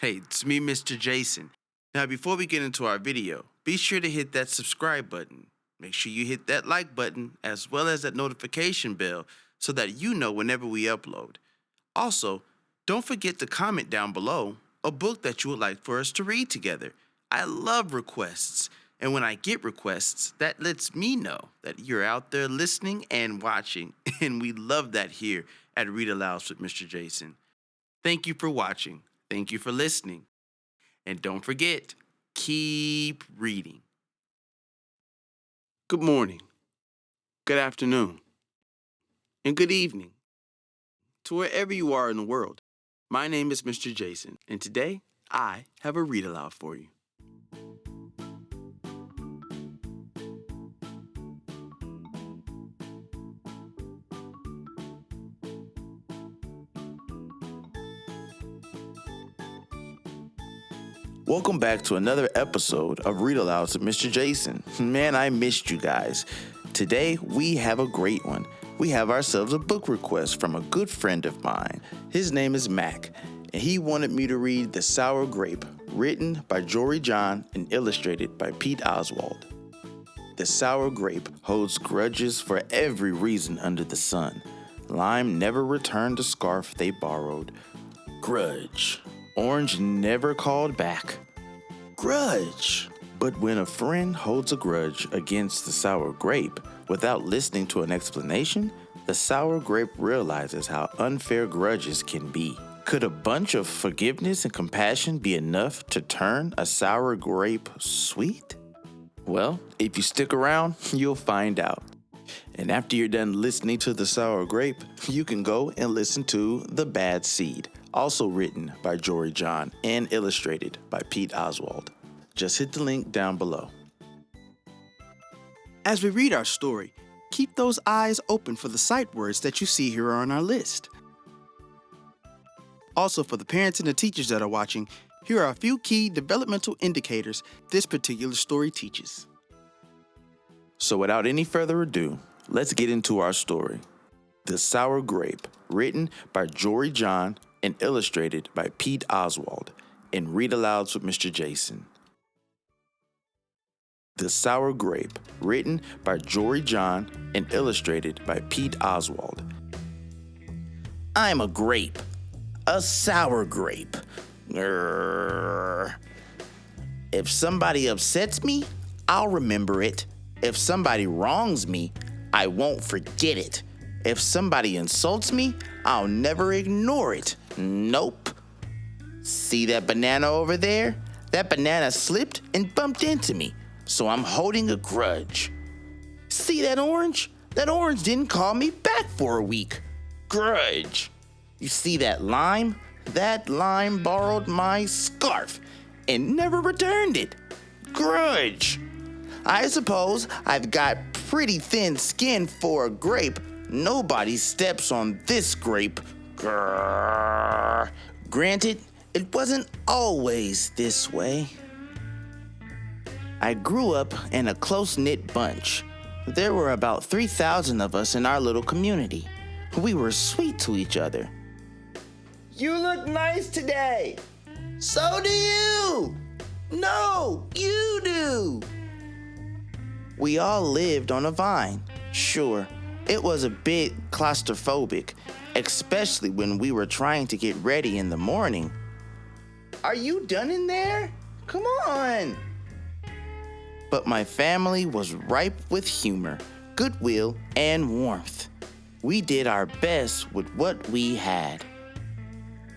Hey, it's me, Mr. Jason. Now, before we get into our video, be sure to hit that subscribe button. Make sure you hit that like button as well as that notification bell so that you know whenever we upload. Also, don't forget to comment down below a book that you would like for us to read together. I love requests, and when I get requests, that lets me know that you're out there listening and watching, and we love that here at Read Alouds with Mr. Jason. Thank you for watching. Thank you for listening. And don't forget, keep reading. Good morning, good afternoon, and good evening to wherever you are in the world. My name is Mr. Jason, and today I have a read aloud for you. Welcome back to another episode of Read Alouds with Mr. Jason. Man, I missed you guys. Today, we have a great one. We have ourselves a book request from a good friend of mine. His name is Mac, and he wanted me to read The Sour Grape, written by Jory John and illustrated by Pete Oswald. The Sour Grape holds grudges for every reason under the sun. Lime never returned the scarf they borrowed. Grudge. Orange never called back. Grudge. But when a friend holds a grudge against the sour grape without listening to an explanation, the sour grape realizes how unfair grudges can be. Could a bunch of forgiveness and compassion be enough to turn a sour grape sweet? Well, if you stick around, you'll find out. And after you're done listening to The Sour Grape, you can go and listen to The Bad Seed, also written by Jory John and illustrated by Pete Oswald. Just hit the link down below. As we read our story, keep those eyes open for the sight words that you see here on our list. Also, for the parents and the teachers that are watching, here are a few key developmental indicators this particular story teaches. So without any further ado, let's get into our story. The Sour Grape, written by Jory John and illustrated by Pete Oswald, and Read Alouds with Mr. Jason. The Sour Grape, written by Jory John and illustrated by Pete Oswald. I'm a grape. A sour grape. Grrr. If somebody upsets me, I'll remember it. If somebody wrongs me, I won't forget it. If somebody insults me, I'll never ignore it. Nope. See that banana over there? That banana slipped and bumped into me, so I'm holding a grudge. See that orange? That orange didn't call me back for a week. Grudge. You see that lime? That lime borrowed my scarf and never returned it. Grudge. I suppose I've got pretty thin skin for a grape. Nobody steps on this grape. Grrr. Granted, it wasn't always this way. I grew up in a close-knit bunch. There were about 3,000 of us in our little community. We were sweet to each other. You look nice today. So do you. No, you do. We all lived on a vine. Sure, it was a bit claustrophobic, especially when we were trying to get ready in the morning. Are you done in there? Come on. But my family was ripe with humor, goodwill, and warmth. We did our best with what we had.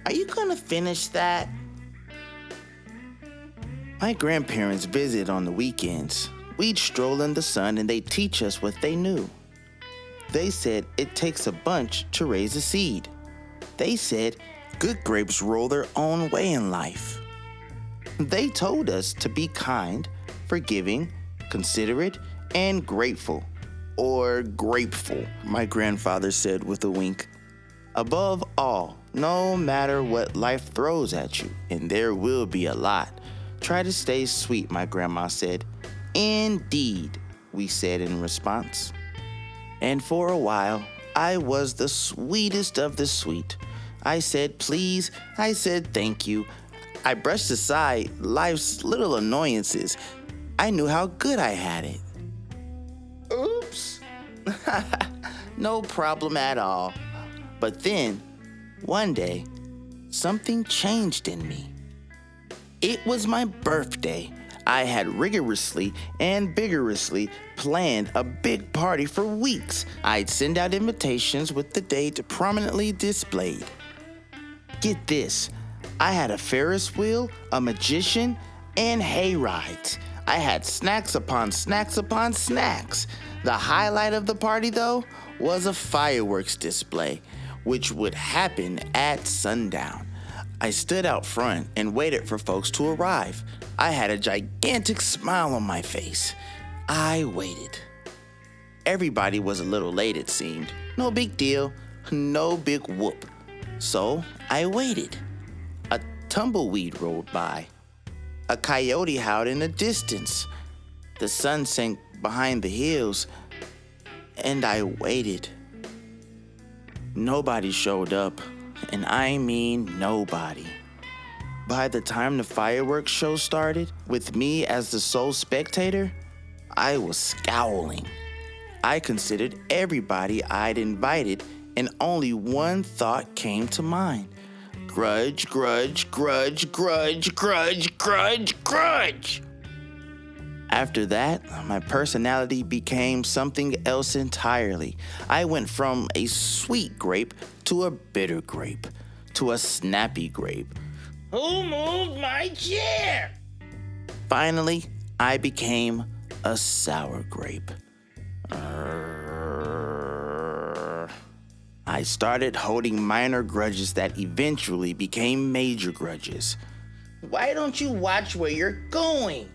Are you gonna finish that? My grandparents visit on the weekends. We'd stroll in the sun and they'd teach us what they knew. They said it takes a bunch to raise a seed. They said good grapes roll their own way in life. They told us to be kind, forgiving, considerate, and grateful. Or grateful, my grandfather said with a wink. Above all, no matter what life throws at you, and there will be a lot, try to stay sweet, my grandma said. Indeed, we said in response. And for a while, I was the sweetest of the sweet. I said please, I said thank you, I brushed aside life's little annoyances. I knew how good I had it. Oops. No problem at all. But then, one day, something changed in me. It was my birthday. I had rigorously and vigorously planned a big party for weeks. I'd send out invitations with the date prominently displayed. Get this, I had a Ferris wheel, a magician, and hay rides. I had snacks upon snacks upon snacks. The highlight of the party, though, was a fireworks display, which would happen at sundown. I stood out front and waited for folks to arrive. I had a gigantic smile on my face. I waited. Everybody was a little late, it seemed. No big deal, no big whoop. So I waited. A tumbleweed rolled by. A coyote howled in the distance. The sun sank behind the hills, and I waited. Nobody showed up, and I mean nobody. By the time the fireworks show started, with me as the sole spectator, I was scowling. I considered everybody I'd invited, and only one thought came to mind. Grudge, grudge, grudge, grudge, grudge, grudge, grudge. After that, my personality became something else entirely. I went from a sweet grape to a bitter grape to a snappy grape. Who moved my chair? Finally, I became a sour grape. I started holding minor grudges that eventually became major grudges. Why don't you watch where you're going?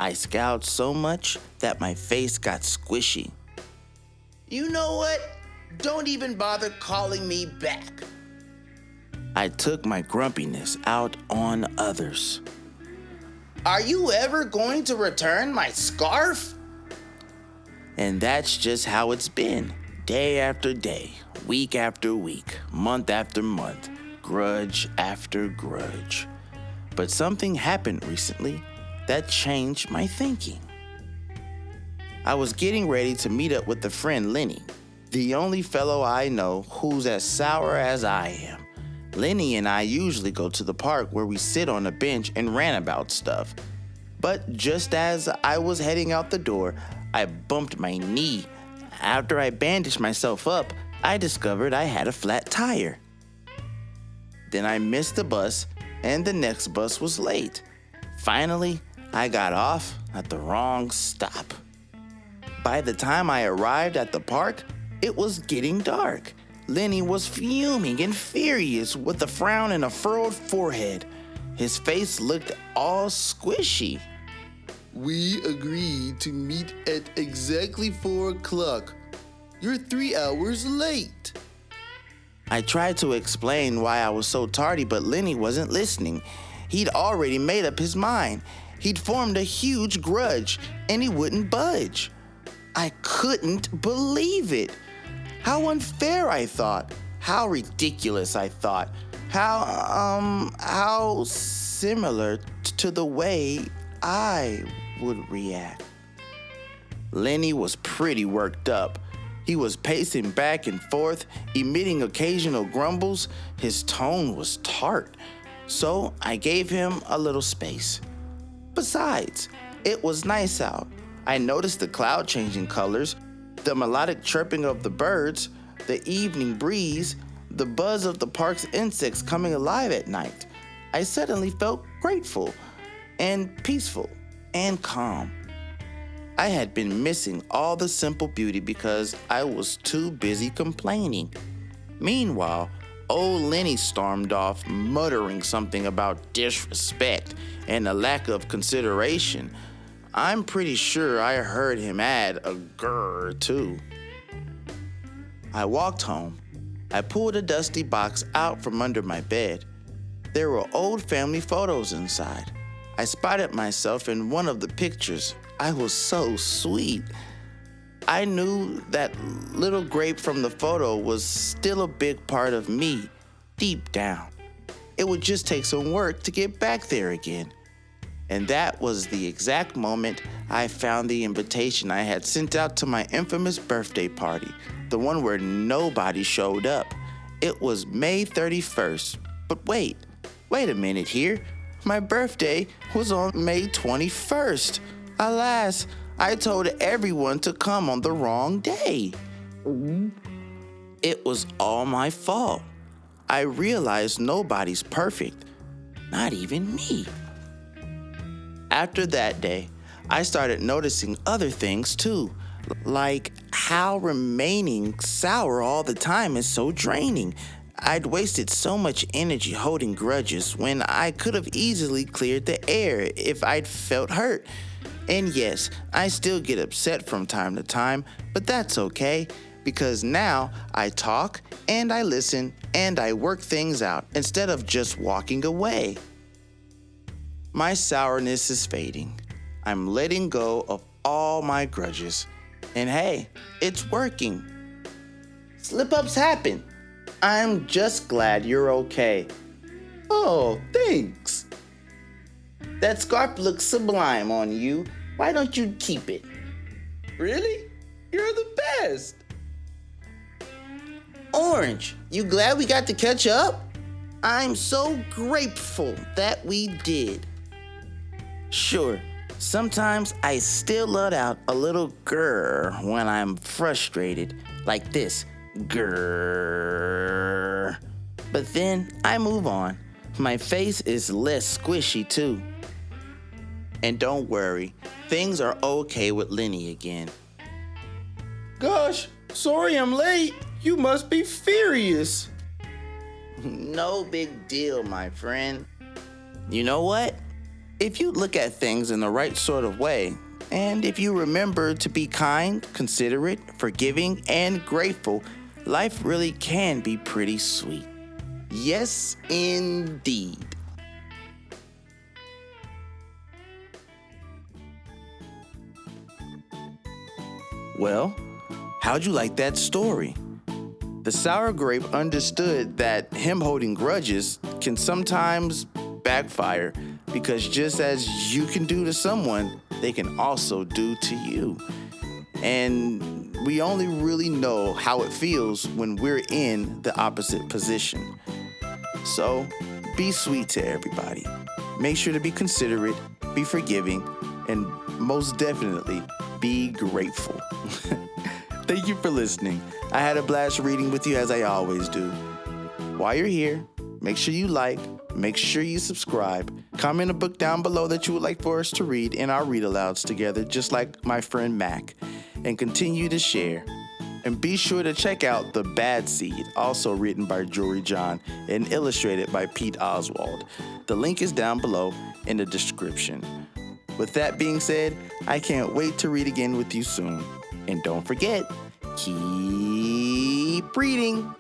I scowled so much that my face got squishy. You know what? Don't even bother calling me back. I took my grumpiness out on others. Are you ever going to return my scarf? And that's just how it's been. Day after day, week after week, month after month, grudge after grudge. But something happened recently that changed my thinking. I was getting ready to meet up with a friend, Lenny, the only fellow I know who's as sour as I am. Lenny and I usually go to the park where we sit on a bench and rant about stuff. But just as I was heading out the door, I bumped my knee. After I bandaged myself up, I discovered I had a flat tire. Then I missed the bus, and the next bus was late. Finally, I got off at the wrong stop. By the time I arrived at the park, it was getting dark. Lenny was fuming and furious with a frown and a furrowed forehead. His face looked all squishy. We agreed to meet at exactly 4 o'clock. You're 3 hours late. I tried to explain why I was so tardy, but Lenny wasn't listening. He'd already made up his mind. He'd formed a huge grudge, and he wouldn't budge. I couldn't believe it. How unfair, I thought. How ridiculous, I thought. How similar to the way I would react. Lenny was pretty worked up. He was pacing back and forth, emitting occasional grumbles. His tone was tart, so I gave him a little space. Besides, it was nice out. I noticed the cloud changing colors, the melodic chirping of the birds, the evening breeze, the buzz of the park's insects coming alive at night. I suddenly felt grateful and peaceful and calm. I had been missing all the simple beauty because I was too busy complaining. Meanwhile, old Lenny stormed off, muttering something about disrespect and a lack of consideration. I'm pretty sure I heard him add a grr too. I walked home. I pulled a dusty box out from under my bed. There were old family photos inside. I spotted myself in one of the pictures. I was so sweet. I knew that little grape from the photo was still a big part of me, deep down. it would just take some work to get back there again. And that was the exact moment I found the invitation I had sent out to my infamous birthday party, the one where nobody showed up. It was May 31st. But wait a minute here. My birthday was on May 21st. Alas, I told everyone to come on the wrong day. It was all my fault. I realized nobody's perfect, not even me. After that day, I started noticing other things too, like how remaining sour all the time is so draining. I'd wasted so much energy holding grudges when I could have easily cleared the air if I'd felt hurt. And yes, I still get upset from time to time, but that's okay, because now I talk and I listen and I work things out instead of just walking away. My sourness is fading. I'm letting go of all my grudges. And hey, it's working. Slip-ups happen. I'm just glad you're okay. Oh, thanks. That scarf looks sublime on you. Why don't you keep it? Really? You're the best. Orange, you glad we got to catch up? I'm so grateful that we did. Sure, sometimes I still let out a little grrr when I'm frustrated, like this, grrr. But then I move on. My face is less squishy too. And don't worry, things are okay with Lenny again. Gosh, sorry I'm late. You must be furious. No big deal, my friend. You know what? If you look at things in the right sort of way, and if you remember to be kind, considerate, forgiving, and grateful, life really can be pretty sweet. Yes, indeed. Well, how'd you like that story? The Sour Grape understood that him holding grudges can sometimes backfire, because just as you can do to someone, they can also do to you. And we only really know how it feels when we're in the opposite position. So be sweet to everybody. Make sure to be considerate, be forgiving, and most definitely be grateful. Thank you for listening. I had a blast reading with you, as I always do. While you're here, make sure you like, make sure you subscribe, comment a book down below that you would like for us to read in our read-alouds together, just like my friend Mac, and continue to share. And be sure to check out The Bad Seed, also written by Jory John and illustrated by Pete Oswald. The link is down below in the description. With that being said, I can't wait to read again with you soon. And don't forget, keep reading.